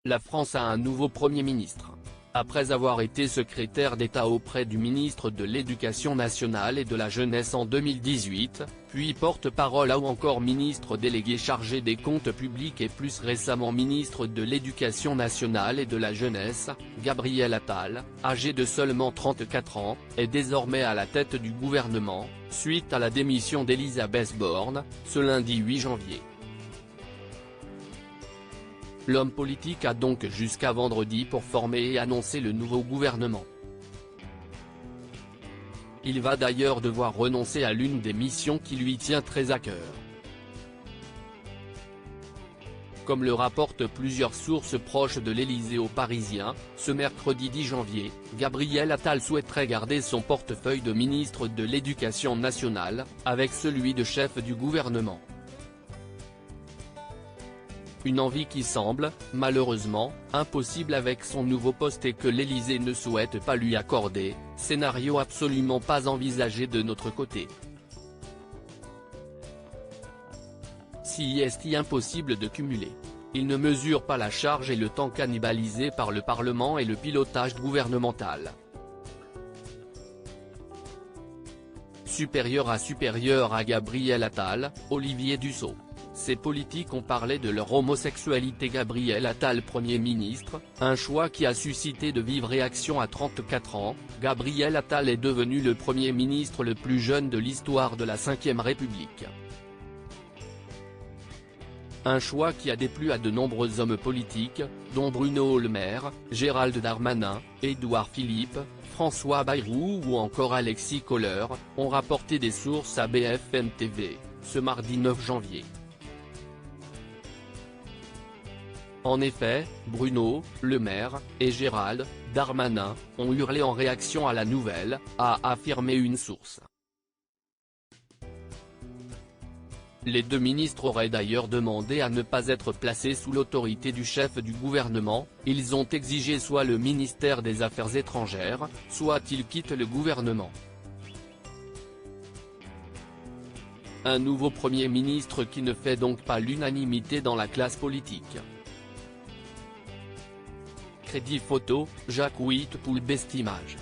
La France a un nouveau Premier ministre. Après avoir été secrétaire d'État auprès du ministre de l'Éducation nationale et de la Jeunesse en 2018, puis porte-parole ou encore ministre délégué chargé des comptes publics et plus récemment ministre de l'Éducation nationale et de la Jeunesse, Gabriel Attal, âgé de seulement 34 ans, est désormais à la tête du gouvernement, suite à la démission d'Elisabeth Borne, ce lundi 8 janvier. L'homme politique a donc jusqu'à vendredi pour former et annoncer le nouveau gouvernement. Il va d'ailleurs devoir renoncer à l'une des missions qui lui tient très à cœur. Comme le rapportent plusieurs sources proches de l'Élysée aux Parisiens, ce mercredi 10 janvier, Gabriel Attal souhaiterait garder son portefeuille de ministre de l'Éducation nationale, avec celui de chef du gouvernement. Une envie qui semble, malheureusement, impossible avec son nouveau poste et que l'Élysée ne souhaite pas lui accorder, scénario absolument pas envisagé de notre côté. Si est impossible de cumuler. Il ne mesure pas la charge et le temps cannibalisés par le Parlement et le pilotage gouvernemental. Supérieur à Gabriel Attal, Olivier Dussopt. Ces politiques ont parlé de leur homosexualité. Gabriel Attal Premier ministre, un choix qui a suscité de vives réactions à 34 ans, Gabriel Attal est devenu le Premier ministre le plus jeune de l'histoire de la Ve République. Un choix qui a déplu à de nombreux hommes politiques, dont Bruno Le Maire, Gérald Darmanin, Édouard Philippe, François Bayrou ou encore Alexis Kohler, ont rapporté des sources à BFM TV, ce mardi 9 janvier. En effet, Bruno, Le Maire, et Gérald Darmanin ont hurlé en réaction à la nouvelle, a affirmé une source. Les deux ministres auraient d'ailleurs demandé à ne pas être placés sous l'autorité du chef du gouvernement, ils ont exigé soit le ministère des Affaires étrangères, soit ils quittent le gouvernement. Un nouveau Premier ministre qui ne fait donc pas l'unanimité dans la classe politique. Crédit photo, Jacques Whitpoul Best Image.